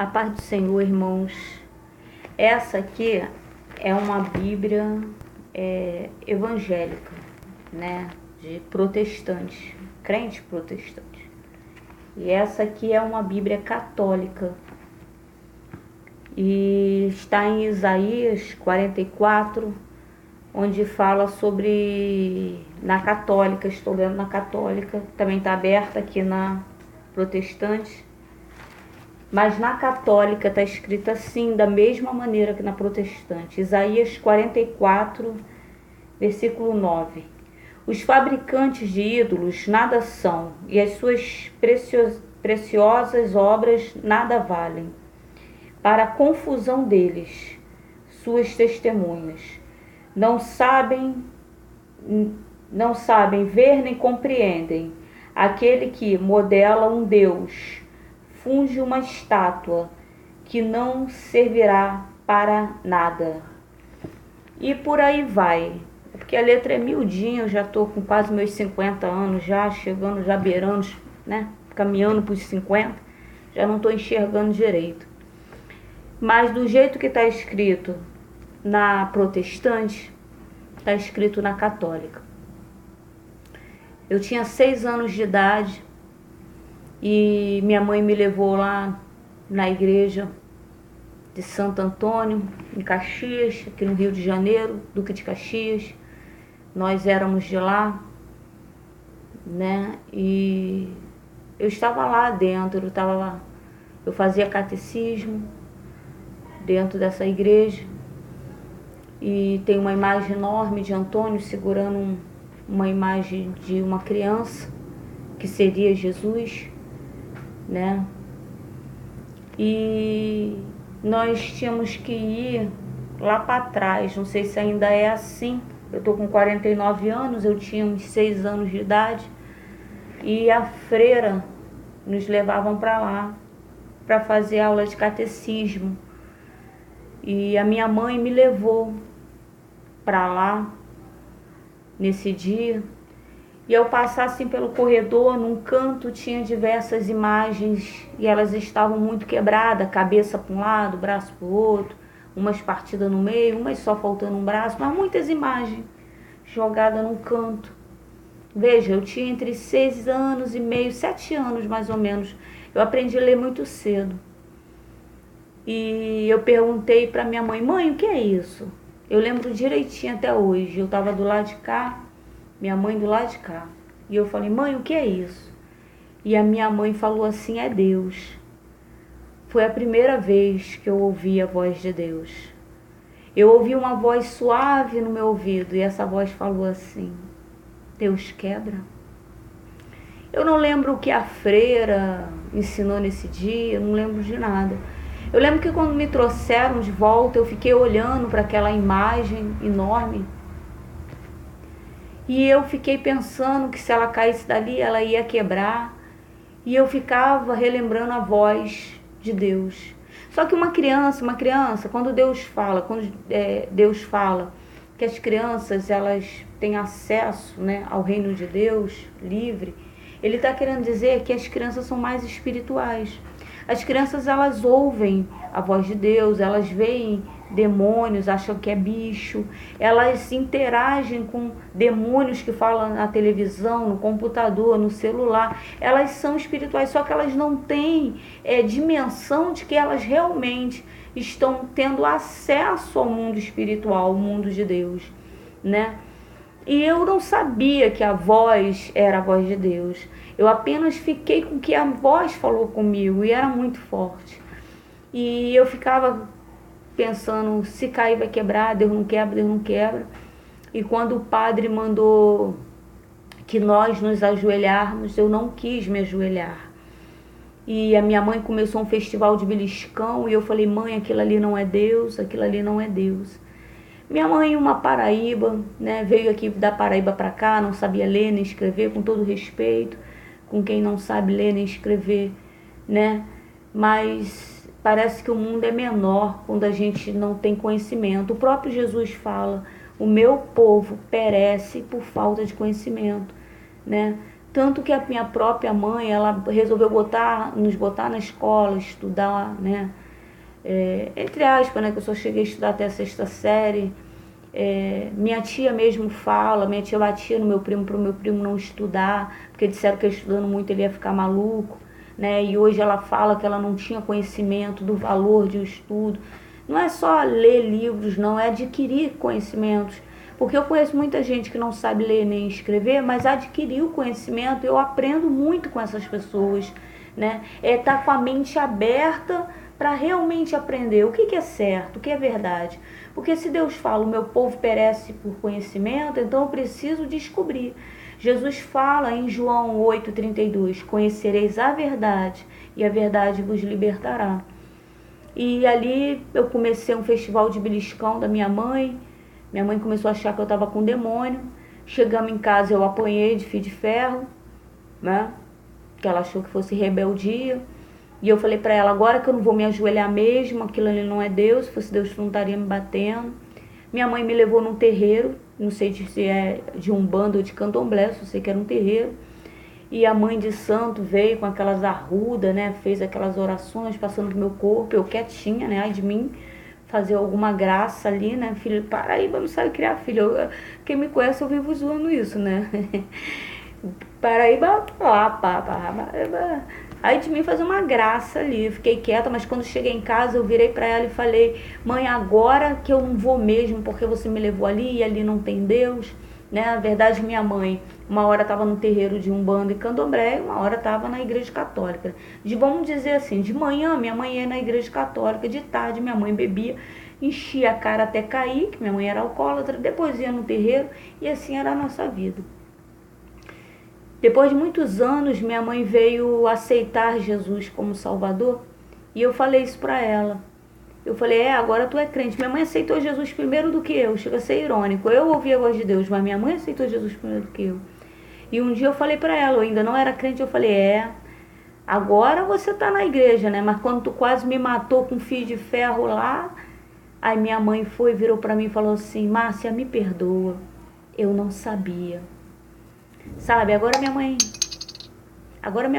A paz do Senhor, irmãos. Essa aqui é uma Bíblia evangélica, né? De protestantes, crente protestante. E essa aqui é uma Bíblia católica. E está em Isaías 44, onde fala sobre, na católica, estou lendo na católica, também está aberta aqui na protestante. Mas na católica está escrito assim, da mesma maneira que na protestante. Isaías 44, versículo 9. Os fabricantes de ídolos nada são, e as suas preciosas obras nada valem. Para a confusão deles, suas testemunhas. Não sabem ver nem compreendem. Aquele que modela um Deus funde uma estátua que não servirá para nada. E por aí vai. Porque a letra é miudinha, eu já estou com quase meus 50 anos, já chegando, já beirando, né? Caminhando para os 50, já não estou enxergando direito. Mas do jeito que está escrito na protestante, está escrito na católica. Eu tinha 6 anos de idade, e minha mãe me levou lá na igreja de Santo Antônio, em Caxias, aqui no Rio de Janeiro, Duque de Caxias. Nós éramos de lá, né? E eu estava lá dentro, eu fazia catecismo dentro dessa igreja. E tem uma imagem enorme de Antônio segurando uma imagem de uma criança, que seria Jesus, né? E nós tínhamos que ir lá para trás, não sei se ainda é assim. Eu tô com 49 anos, eu tinha uns 6 anos de idade, e a freira nos levavam para lá para fazer aula de catecismo. E a minha mãe me levou para lá nesse dia. E ao passar assim pelo corredor, num canto tinha diversas imagens, e elas estavam muito quebradas, cabeça para um lado, braço para o outro, umas partidas no meio, umas só faltando um braço, mas muitas imagens jogadas num canto. Veja, eu tinha entre 6 anos e meio, 7 anos mais ou menos. Eu aprendi a ler muito cedo. E eu perguntei para minha mãe: mãe, o que é isso? Eu lembro direitinho até hoje. Eu estava do lado de cá, minha mãe do lado de cá. E eu falei: mãe, o que é isso? E a minha mãe falou assim: é Deus. Foi a primeira vez que eu ouvi a voz de Deus. Eu ouvi uma voz suave no meu ouvido, e essa voz falou assim: Deus quebra. Eu não lembro o que a freira ensinou nesse dia, eu não lembro de nada. Eu lembro que quando me trouxeram de volta, eu fiquei olhando para aquela imagem enorme. E eu fiquei pensando que se ela caísse dali, ela ia quebrar. E eu ficava relembrando a voz de Deus. Só que uma criança, quando Deus fala que as crianças elas têm acesso, né, ao reino de Deus livre, Ele está querendo dizer que as crianças são mais espirituais. As crianças, elas ouvem a voz de Deus, elas veem demônios, acham que é bicho, elas interagem com demônios que falam na televisão, no computador, no celular. Elas são espirituais, só que elas não têm dimensão de que elas realmente estão tendo acesso ao mundo espiritual, ao mundo de Deus, né? E eu não sabia que a voz era a voz de Deus. Eu apenas fiquei com que a voz falou comigo, e era muito forte. E eu ficava pensando: se cair vai quebrar, Deus não quebra, Deus não quebra. E quando o padre mandou que nós nos ajoelharmos, eu não quis me ajoelhar. E a minha mãe começou um festival de beliscão, e eu falei: mãe, aquilo ali não é Deus, aquilo ali não é Deus. Minha mãe, uma Paraíba, né, veio aqui da Paraíba para cá, não sabia ler nem escrever, com todo respeito, com quem não sabe ler nem escrever, né? Mas parece que o mundo é menor quando a gente não tem conhecimento. O próprio Jesus fala: o meu povo perece por falta de conhecimento, né? Tanto que a minha própria mãe, ela resolveu nos botar na escola, estudar, né? Entre aspas, né? Que eu só cheguei a estudar até a 6ª série. Minha tia mesmo fala, minha tia batia no meu primo para o meu primo não estudar, porque disseram que estudando muito ele ia ficar maluco, né? E hoje ela fala que ela não tinha conhecimento do valor de um estudo. Não é só ler livros, não, é adquirir conhecimentos. Porque eu conheço muita gente que não sabe ler nem escrever, mas adquiriu conhecimento. Eu aprendo muito com essas pessoas, né? Tá com a mente aberta para realmente aprender o que é certo, o que é verdade. Porque se Deus fala, o meu povo perece por conhecimento, então eu preciso descobrir. Jesus fala em João 8,32, conhecereis a verdade e a verdade vos libertará. E ali eu comecei um festival de beliscão da minha mãe. Minha mãe começou a achar que eu estava com demônio. Chegamos em casa, eu apanhei de fio de ferro, né? Que ela achou que fosse rebeldia. E eu falei pra ela, agora que eu não vou me ajoelhar mesmo, aquilo ali não é Deus, se fosse Deus não estaria me batendo. Minha mãe me levou num terreiro, não sei se é de Umbanda ou de Candomblé, só sei que era um terreiro. E a mãe de santo veio com aquelas arrudas, né? Fez aquelas orações passando pro meu corpo, eu quietinha, né? Ai de mim, fazer alguma graça ali, né? Filho, Paraíba não sabe criar filho. Quem me conhece, eu vivo zoando isso, né? Paraíba, Aí de mim fazer uma graça ali, fiquei quieta, mas quando cheguei em casa eu virei pra ela e falei, mãe, agora que eu não vou mesmo, porque você me levou ali e ali não tem Deus, né? Na verdade, minha mãe, uma hora estava no terreiro de Umbanda e Candomblé, e uma hora estava na igreja católica. Vamos dizer assim, de manhã minha mãe ia na igreja católica, de tarde minha mãe bebia, enchia a cara até cair, que minha mãe era alcoólatra, depois ia no terreiro, e assim era a nossa vida. Depois de muitos anos, minha mãe veio aceitar Jesus como Salvador, e eu falei isso para ela. Eu falei, agora tu é crente. Minha mãe aceitou Jesus primeiro do que eu, chega a ser irônico. Eu ouvi a voz de Deus, mas minha mãe aceitou Jesus primeiro do que eu. E um dia eu falei para ela, eu ainda não era crente, eu falei, agora você tá na igreja, né? Mas quando tu quase me matou com fio de ferro lá, aí minha mãe virou para mim e falou assim, Márcia, me perdoa, eu não sabia. Sabe, agora minha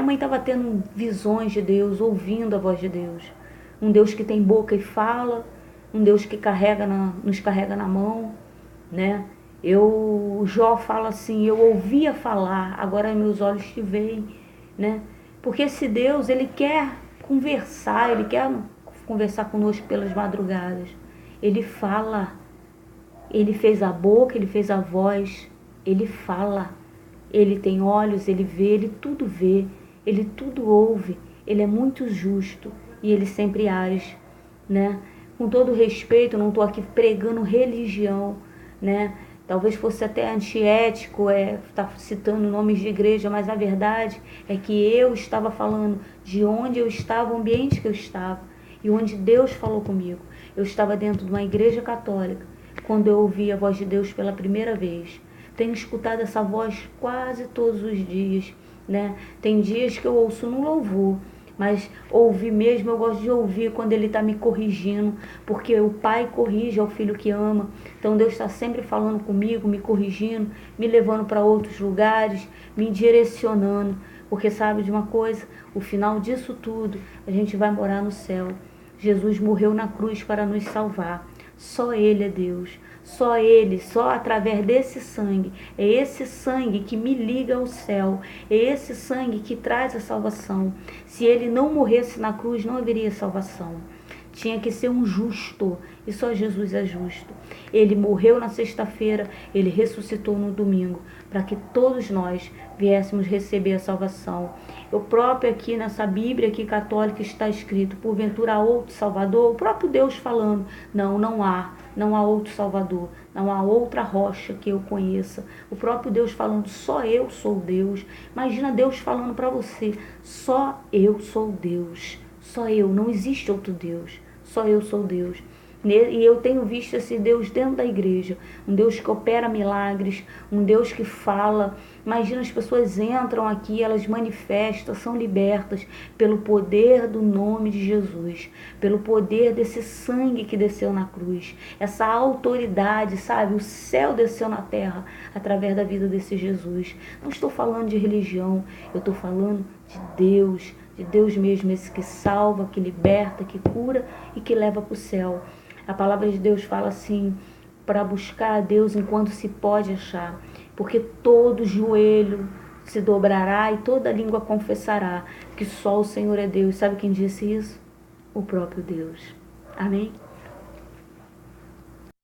mãe estava tendo visões de Deus, ouvindo a voz de Deus. Um Deus que tem boca e fala, um Deus que nos carrega na mão, né? O Jó fala assim, eu ouvia falar, agora meus olhos te veem, né? Porque esse Deus, ele quer conversar conosco pelas madrugadas. Ele fala, ele fez a boca, ele fez a voz, ele fala. Ele tem olhos, ele vê, ele tudo ouve, ele é muito justo e ele sempre age, né? Com todo respeito, eu não estou aqui pregando religião, né? Talvez fosse até antiético estar citando nomes de igreja, mas a verdade é que eu estava falando de onde eu estava, o ambiente que eu estava e onde Deus falou comigo. Eu estava dentro de uma igreja católica, quando eu ouvi a voz de Deus pela primeira vez. Tenho escutado essa voz quase todos os dias, né? Tem dias que eu ouço no louvor, mas ouvir mesmo, eu gosto de ouvir quando ele está me corrigindo, porque o pai corrige ao filho que ama. Então Deus está sempre falando comigo, me corrigindo, me levando para outros lugares, me direcionando, porque sabe de uma coisa? O final disso tudo, a gente vai morar no céu. Jesus morreu na cruz para nos salvar. Só Ele é Deus. Só Ele, só através desse sangue, é esse sangue que me liga ao céu, é esse sangue que traz a salvação. Se Ele não morresse na cruz, não haveria salvação. Tinha que ser um justo, e só Jesus é justo. Ele morreu na sexta-feira, Ele ressuscitou no domingo, para que todos nós viéssemos receber a salvação. Eu próprio aqui nessa Bíblia aqui católica está escrito, porventura há outro Salvador, o próprio Deus falando, não há outro Salvador, não há outra rocha que eu conheça. O próprio Deus falando, só eu sou Deus. Imagina Deus falando para você, só eu sou Deus. Só eu, não existe outro Deus, só eu sou Deus. E eu tenho visto esse Deus dentro da igreja, um Deus que opera milagres, um Deus que fala. Imagina, as pessoas entram aqui, elas manifestam, são libertas pelo poder do nome de Jesus, pelo poder desse sangue que desceu na cruz, essa autoridade, sabe? O céu desceu na terra através da vida desse Jesus. Não estou falando de religião, eu estou falando de Deus mesmo, esse que salva, que liberta, que cura e que leva para o céu. A palavra de Deus fala assim, para buscar a Deus enquanto se pode achar, porque todo joelho se dobrará e toda língua confessará que só o Senhor é Deus. Sabe quem disse isso? O próprio Deus. Amém?